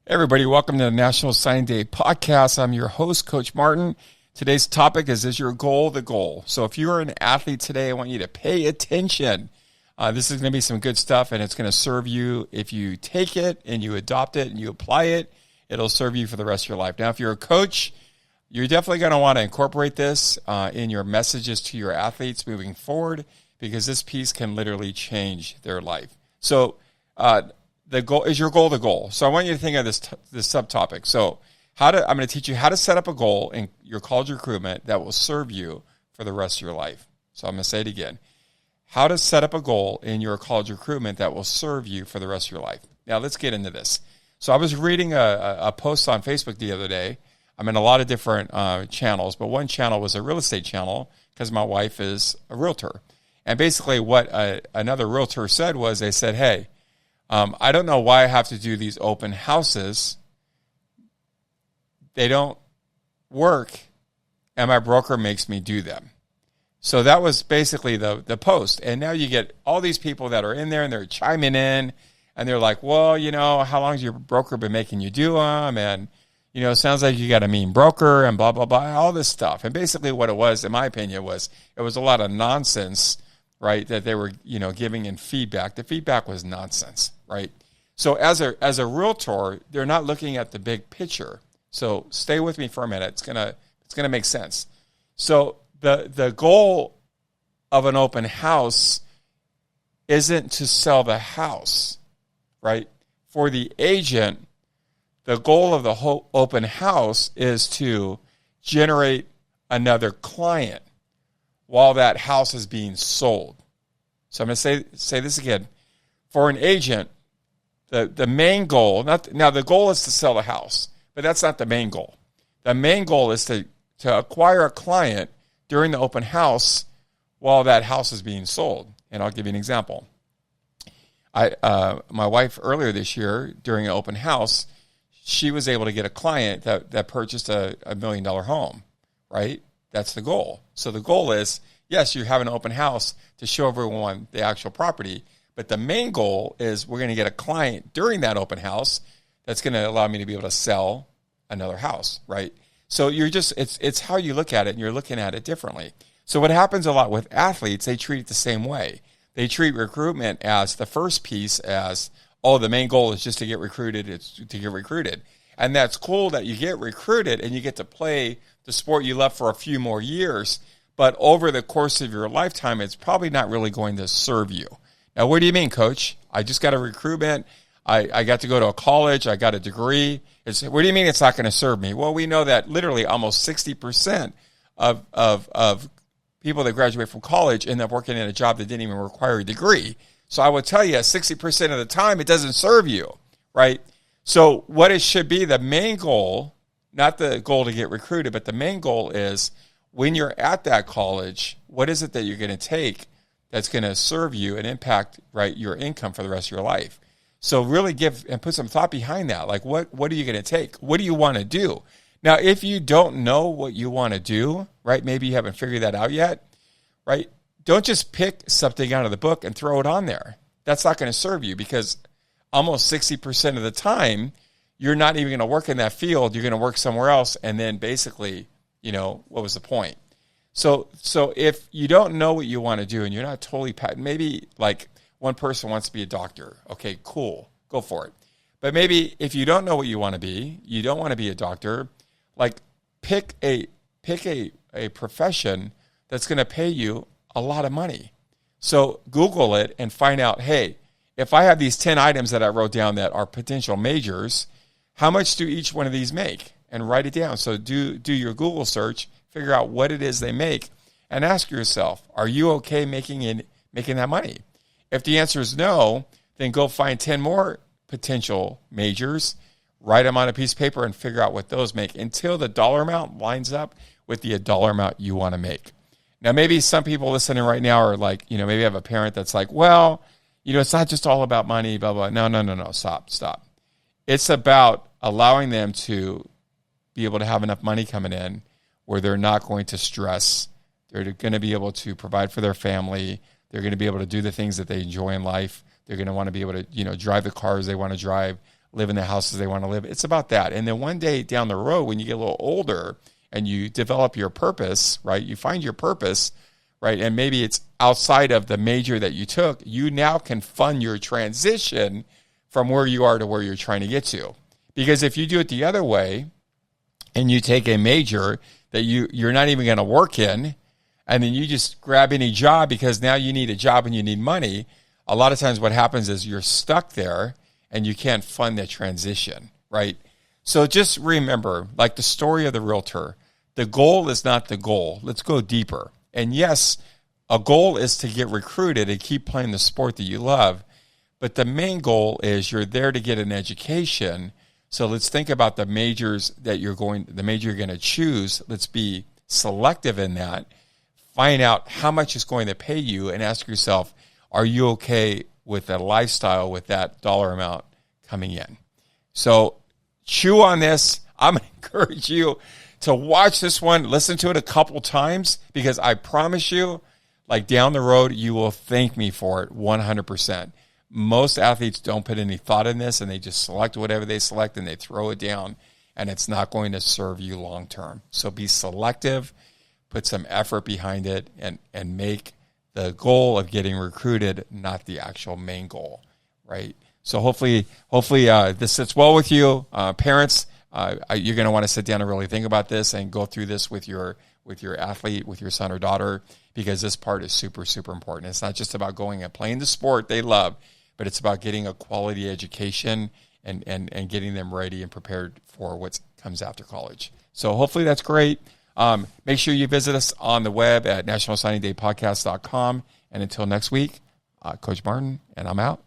Hey everybody, welcome to the National Signing Day podcast. I'm your host, Coach Martin. Today's topic is your goal the goal? So if you're an athlete today, I want you to pay attention. This is going to be some good stuff, and it's going to serve you if you take it and you adopt it and you apply it. It'll serve you for the rest of your life. Now, if you're a coach, you're definitely going to want to incorporate this in your messages to your athletes moving forward, because this piece can literally change their life. So, the goal is your goal the goal. So I want you to think of this subtopic. So I'm going to teach you how to set up a goal in your college recruitment that will serve you for the rest of your life. So I'm going to say it again. How to set up a goal in your college recruitment that will serve you for the rest of your life. Now let's get into this. So I was reading a post on Facebook the other day. I'm in a lot of different channels, but one channel was a real estate channel because my wife is a realtor. And basically what another realtor said was, they said, hey, I don't know why I have to do these open houses. They don't work, and my broker makes me do them. So that was basically the post. And now you get all these people that are in there, and they're chiming in, and they're like, well, how long has your broker been making you do them? And, it sounds like you got a mean broker and blah, blah, blah, all this stuff. And basically what it was, in my opinion, was it was a lot of nonsense, right, that they were, giving in feedback. The feedback was nonsense, right? So as a realtor, they're not looking at the big picture. So stay with me for a minute. It's gonna make sense. So the goal of an open house isn't to sell the house, right? For the agent, the goal of the whole open house is to generate another client while that house is being sold. So I'm going to say this again. For an agent, the main goal, now the goal is to sell the house, but that's not the main goal. The main goal is to acquire a client during the open house while that house is being sold. And I'll give you an example. My wife earlier this year, during an open house, she was able to get a client that purchased a $1 million home, right? That's the goal. So the goal is, yes, you have an open house to show everyone the actual property, but the main goal is we're going to get a client during that open house that's going to allow me to be able to sell another house, right? So it's how you look at it, and you're looking at it differently. So what happens a lot with athletes, they treat it the same way. They treat recruitment as the first piece as, oh, the main goal is just to get recruited. It's to get recruited. And that's cool that you get recruited and you get to play the sport you love for a few more years. But over the course of your lifetime, it's probably not really going to serve you. Now, what do you mean, Coach? I just got a recruitment. I got to go to a college. I got a degree. What do you mean it's not going to serve me? Well, we know that literally almost 60% of people that graduate from college end up working in a job that didn't even require a degree. So I would tell you 60% of the time it doesn't serve you, right? So what it should be, the main goal, not the goal to get recruited, but the main goal is when you're at that college, what is it that you're going to take that's going to serve you and impact, right, your income for the rest of your life? So really give and put some thought behind that. Like what are you going to take? What do you want to do? Now, if you don't know what you want to do, right, maybe you haven't figured that out yet, right? Don't just pick something out of the book and throw it on there. That's not going to serve you, because almost 60% of the time, you're not even going to work in that field. You're going to work somewhere else. And then basically, what was the point? So if you don't know what you want to do and you're not totally, maybe like one person wants to be a doctor. Okay, cool. Go for it. But maybe if you don't know what you want to be, you don't want to be a doctor, like pick a profession that's going to pay you a lot of money. So Google it and find out, hey, if I have these 10 items that I wrote down that are potential majors, how much do each one of these make? And write it down. So do your Google search, figure out what it is they make, and ask yourself, are you okay making that money? If the answer is no, then go find 10 more potential majors, write them on a piece of paper, and figure out what those make until the dollar amount lines up with the dollar amount you want to make. Now, maybe some people listening right now are like, maybe have a parent that's like, well, it's not just all about money, blah, blah. No. Stop. It's about allowing them to be able to have enough money coming in where they're not going to stress. They're going to be able to provide for their family. They're going to be able to do the things that they enjoy in life. They're going to want to be able to, drive the cars they want to drive, live in the houses they want to live. It's about that. And then one day down the road, when you get a little older and you develop your purpose, right? You find your purpose, right? And maybe it's outside of the major that you took. You now can fund your transition from where you are to where you're trying to get to. Because if you do it the other way and you take a major that you're not even going to work in, and then you just grab any job because now you need a job and you need money, a lot of times what happens is you're stuck there and you can't fund that transition, right? So just remember, like the story of the realtor, the goal is not the goal. Let's go deeper. And yes, a goal is to get recruited and keep playing the sport that you love. But the main goal is you're there to get an education. So let's think about the majors that the major you're going to choose. Let's be selective in that. Find out how much it's going to pay you and ask yourself, are you okay with a lifestyle with that dollar amount coming in? So chew on this. I'm going to encourage you to watch this one, listen to it a couple times, because I promise you, like down the road, you will thank me for it 100%. Most athletes don't put any thought in this, and they just select whatever they select and they throw it down, and it's not going to serve you long term. So be selective, put some effort behind it, and make the goal of getting recruited not the actual main goal, right? So hopefully this sits well with you. Parents, you're going to want to sit down and really think about this and go through this with your athlete, with your son or daughter, because this part is super, super important. It's not just about going and playing the sport they love, but it's about getting a quality education and getting them ready and prepared for what comes after college. So hopefully that's great. Make sure you visit us on the web at nationalsigningdaypodcast.com. And until next week, Coach Martin, and I'm out.